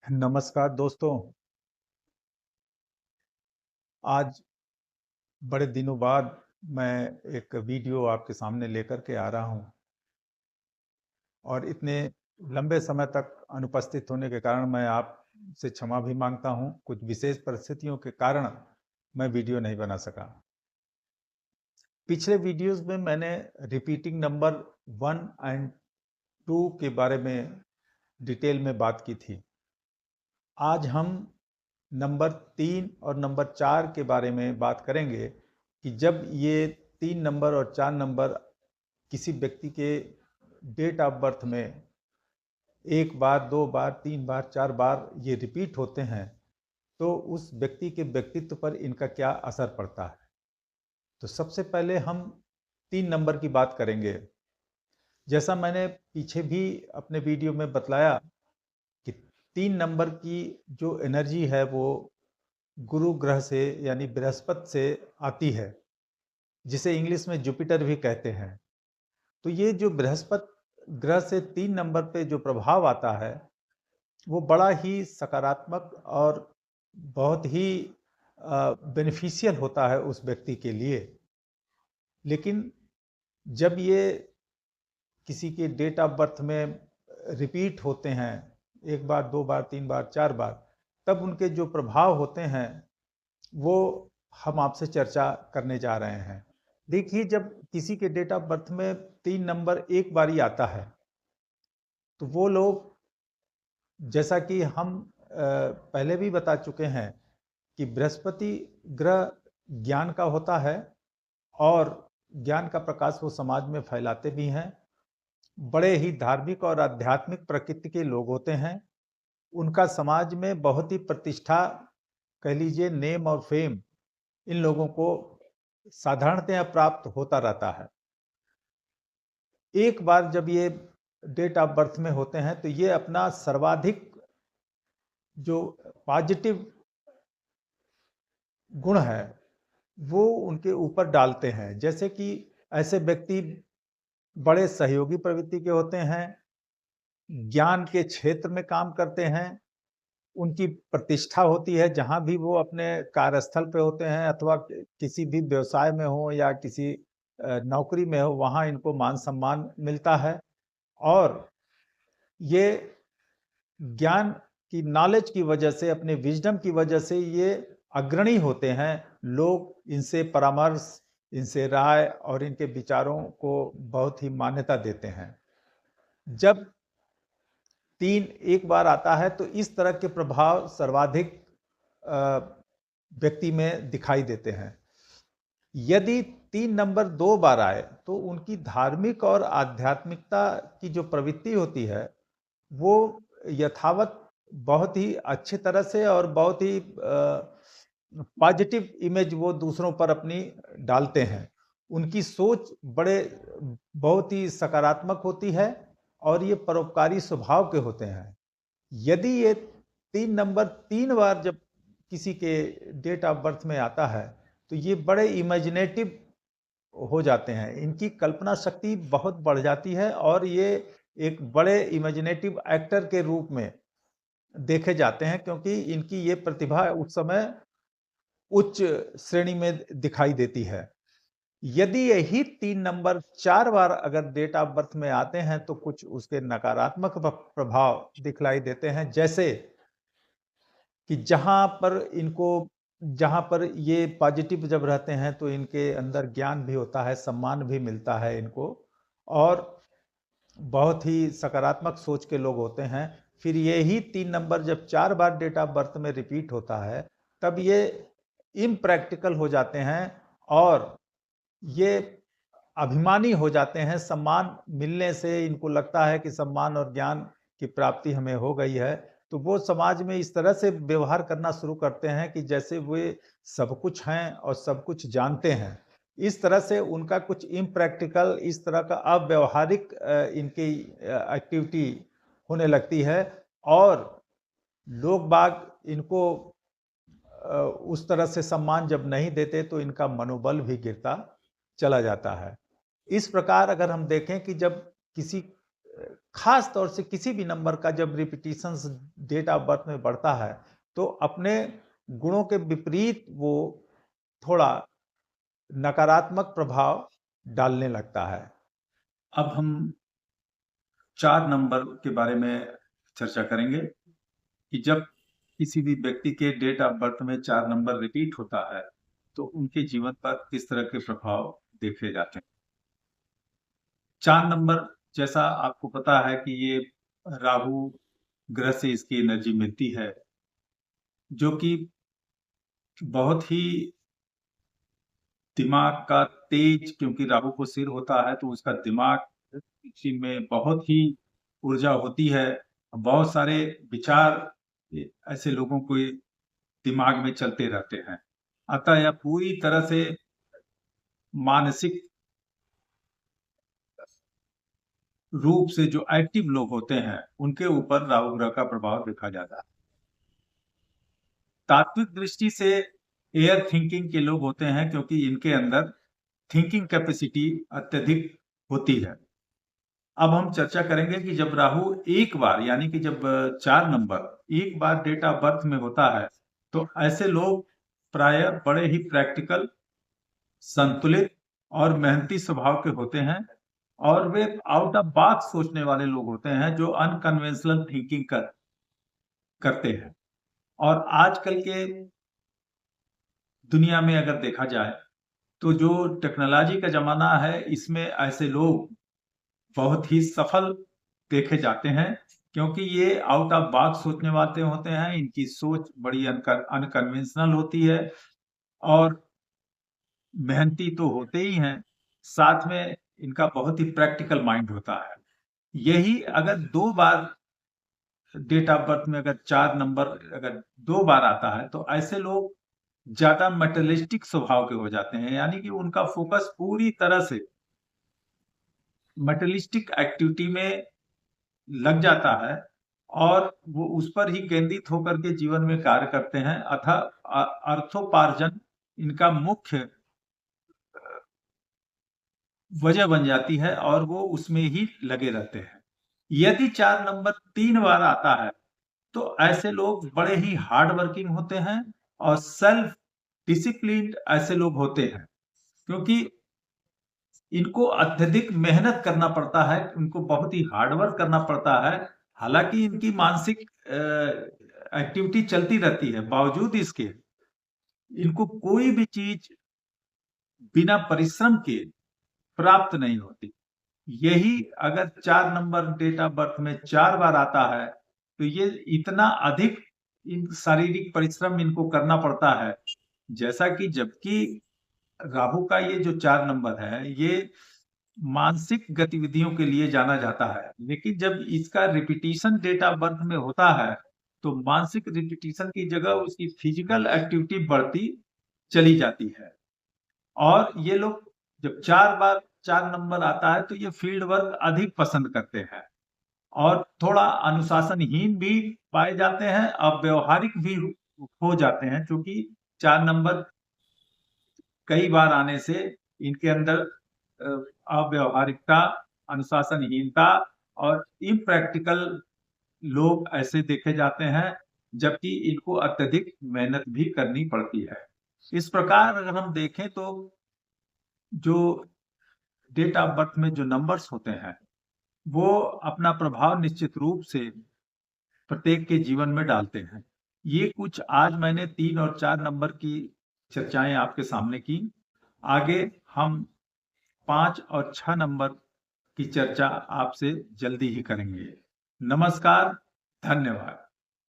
नमस्कार दोस्तों। आज बड़े दिनों बाद मैं एक वीडियो आपके सामने लेकर के आ रहा हूँ और इतने लंबे समय तक अनुपस्थित होने के कारण मैं आपसे क्षमा भी मांगता हूँ। कुछ विशेष परिस्थितियों के कारण मैं वीडियो नहीं बना सका। पिछले वीडियोस में मैंने रिपीटिंग नंबर 1 एंड 2 के बारे में डिटेल में बात की थी। आज हम नंबर 3 और नंबर 4 के बारे में बात करेंगे कि जब ये 3 नंबर और 4 नंबर किसी व्यक्ति के डेट ऑफ बर्थ में 1 बार, 2 बार, 3 बार, 4 बार ये रिपीट होते हैं, तो उस व्यक्ति के व्यक्तित्व पर इनका क्या असर पड़ता है। तो सबसे पहले हम 3 नंबर की बात करेंगे। जैसा मैंने पीछे भी अपने वीडियो में बतलाया कि 3 नंबर की जो एनर्जी है वो गुरु ग्रह से यानी बृहस्पति से आती है, जिसे इंग्लिश में जुपिटर भी कहते हैं। तो ये जो बृहस्पति ग्रह से 3 नंबर पे जो प्रभाव आता है, वो बड़ा ही सकारात्मक और बहुत ही बेनिफिशियल होता है उस व्यक्ति के लिए। लेकिन जब ये किसी के डेट ऑफ बर्थ में रिपीट होते हैं, 1 बार, 2 बार, 3 बार, 4 बार, तब उनके जो प्रभाव होते हैं वो हम आपसे चर्चा करने जा रहे हैं। देखिए, जब किसी के डेट ऑफ बर्थ में 3 नंबर एक बार ही आता है, तो वो लोग, जैसा कि हम पहले भी बता चुके हैं कि बृहस्पति ग्रह ज्ञान का होता है और ज्ञान का प्रकाश वो समाज में फैलाते भी हैं। बड़े ही धार्मिक और आध्यात्मिक प्रकृति के लोग होते हैं। उनका समाज में बहुत ही प्रतिष्ठा, कह लीजिए नेम और फेम, इन लोगों को साधारणतया प्राप्त होता रहता है। एक बार जब ये डेट ऑफ बर्थ में होते हैं तो ये अपना सर्वाधिक जो पॉजिटिव गुण है वो उनके ऊपर डालते हैं। जैसे कि ऐसे व्यक्ति बड़े सहयोगी प्रवृत्ति के होते हैं, ज्ञान के क्षेत्र में काम करते हैं, उनकी प्रतिष्ठा होती है जहाँ भी वो अपने कार्यस्थल पे होते हैं अथवा किसी भी व्यवसाय में हो या किसी नौकरी में हो, वहाँ इनको मान सम्मान मिलता है। और ये ज्ञान की नॉलेज की वजह से, अपने विजडम की वजह से ये अग्रणी होते हैं। लोग इनसे परामर्श, इनसे राय और इनके विचारों को बहुत ही मान्यता देते हैं। जब 3 एक बार आता है तो इस तरह के प्रभाव सर्वाधिक व्यक्ति में दिखाई देते हैं। यदि 3 नंबर 2 बार आए तो उनकी धार्मिक और आध्यात्मिकता की जो प्रवृत्ति होती है वो यथावत बहुत ही अच्छी तरह से और बहुत ही पॉजिटिव इमेज वो दूसरों पर अपनी डालते हैं। उनकी सोच बहुत ही सकारात्मक होती है और ये परोपकारी स्वभाव के होते हैं। यदि ये 3 नंबर 3 बार जब किसी के डेट ऑफ बर्थ में आता है तो ये बड़े इमेजिनेटिव हो जाते हैं। इनकी कल्पना शक्ति बहुत बढ़ जाती है और ये एक बड़े इमेजिनेटिव एक्टर के रूप में देखे जाते हैं, क्योंकि इनकी ये प्रतिभा उस समय उच्च श्रेणी में दिखाई देती है। यदि यही 3 नंबर 4 बार अगर डेट ऑफ बर्थ में आते हैं तो कुछ उसके नकारात्मक प्रभाव दिखलाई देते हैं। जैसे कि जहाँ पर ये पॉजिटिव जब रहते हैं तो इनके अंदर ज्ञान भी होता है, सम्मान भी मिलता है इनको और बहुत ही सकारात्मक सोच के लोग होते हैं। फिर यही 3 नंबर जब 4 बार डेट ऑफ बर्थ में रिपीट होता है, तब ये इम्प्रैक्टिकल हो जाते हैं और ये अभिमानी हो जाते हैं। सम्मान मिलने से इनको लगता है कि सम्मान और ज्ञान की प्राप्ति हमें हो गई है, तो वो समाज में इस तरह से व्यवहार करना शुरू करते हैं कि जैसे वे सब कुछ हैं और सब कुछ जानते हैं। इस तरह से उनका कुछ इम्प्रैक्टिकल, इस तरह का अव्यावहारिक इनकी एक्टिविटी होने लगती है और लोग बाग इनको उस तरह से सम्मान जब नहीं देते तो इनका मनोबल भी गिरता चला जाता है। इस प्रकार अगर हम देखें कि जब किसी खास तौर से किसी भी नंबर का जब रिपीटिशन डेट ऑफ बर्थ में बढ़ता है तो अपने गुणों के विपरीत वो थोड़ा नकारात्मक प्रभाव डालने लगता है। अब हम 4 नंबर के बारे में चर्चा करेंगे कि जब किसी भी व्यक्ति के डेट ऑफ बर्थ में 4 नंबर रिपीट होता है तो उनके जीवन पर किस तरह के प्रभाव देखे जाते हैं। 4 नंबर, जैसा आपको पता है कि ये राहु ग्रह से इसकी एनर्जी मिलती है, जो कि बहुत ही दिमाग का तेज, क्योंकि राहु को सिर होता है तो उसका दिमाग इसी में बहुत ही ऊर्जा होती है। बहुत सारे विचार ऐसे लोगों को दिमाग में चलते रहते हैं। अतः यह पूरी तरह से मानसिक रूप से जो एक्टिव लोग होते हैं उनके ऊपर राहु ग्रह का प्रभाव देखा जाता है। तात्विक दृष्टि से एयर थिंकिंग के लोग होते हैं, क्योंकि इनके अंदर थिंकिंग कैपेसिटी अत्यधिक होती है। अब हम चर्चा करेंगे कि जब राहु एक बार, यानी कि जब 4 नंबर एक बार डेट ऑफ बर्थ में होता है तो ऐसे लोग प्राय बड़े ही प्रैक्टिकल, संतुलित और मेहनती स्वभाव के होते हैं और वे आउट ऑफ बॉक्स सोचने वाले लोग होते हैं जो अनकन्वेंशनल थिंकिंग करते हैं। और आजकल के दुनिया में अगर देखा जाए तो जो टेक्नोलॉजी का जमाना है इसमें ऐसे लोग बहुत ही सफल देखे जाते हैं, क्योंकि ये आउट ऑफ बॉक्स सोचने वाले होते हैं। इनकी सोच बड़ी अनकन्वेंशनल होती है और मेहनती तो होते ही हैं, साथ में इनका बहुत ही प्रैक्टिकल माइंड होता है। यही अगर 2 बार डेट ऑफ बर्थ में अगर 4 नंबर अगर 2 बार आता है तो ऐसे लोग ज्यादा मटेरियलिस्टिक स्वभाव के हो जाते हैं, यानी कि उनका फोकस पूरी तरह से मटेरियलिस्टिक एक्टिविटी में लग जाता है और वो उस पर ही केंद्रित होकर के जीवन में कार्य करते हैं। अतः अर्थोपार्जन इनका मुख्य वजह बन जाती है और वो उसमें ही लगे रहते हैं। यदि 4 नंबर 3 बार आता है तो ऐसे लोग बड़े ही हार्ड वर्किंग होते हैं और सेल्फ डिसिप्लिन ऐसे लोग होते हैं, क्योंकि इनको अत्यधिक मेहनत करना पड़ता है, उनको बहुत ही हार्ड वर्क करना पड़ता है। हालांकि इनकी मानसिक एक्टिविटी चलती रहती है, बावजूद इसके इनको कोई भी चीज बिना परिश्रम के प्राप्त नहीं होती। यही अगर 4 नंबर डेट ऑफ बर्थ में 4 बार आता है तो ये इतना अधिक इन शारीरिक परिश्रम इनको करना पड़ता है, जैसा कि जबकि राहु का ये जो 4 नंबर है ये मानसिक गतिविधियों के लिए जाना जाता है, लेकिन जब इसका रिपीटिशन डेट ऑफ बर्थ में होता है तो मानसिक रिपीटिशन की जगह उसकी फिजिकल एक्टिविटी बढ़ती चली जाती है। और ये लोग जब 4 बार 4 नंबर आता है तो ये फील्ड वर्क अधिक पसंद करते हैं और थोड़ा अनुशासनहीन भी पाए जाते हैं, अव्यवहारिक भी हो जाते हैं, क्योंकि 4 नंबर कई बार आने से इनके अंदर अव्यवहारिकता, अनुशासनहीनता और इम्प्रैक्टिकल लोग ऐसे देखे जाते हैं, जबकि इनको अत्यधिक मेहनत भी करनी पड़ती है। इस प्रकार अगर हम देखें तो जो डेट ऑफ बर्थ में जो नंबर्स होते हैं वो अपना प्रभाव निश्चित रूप से प्रत्येक के जीवन में डालते हैं। ये कुछ आज मैंने 3 और 4 नंबर की चर्चाएं आपके सामने की। आगे हम 5 और 6 नंबर की चर्चा आपसे जल्दी ही करेंगे। नमस्कार, धन्यवाद।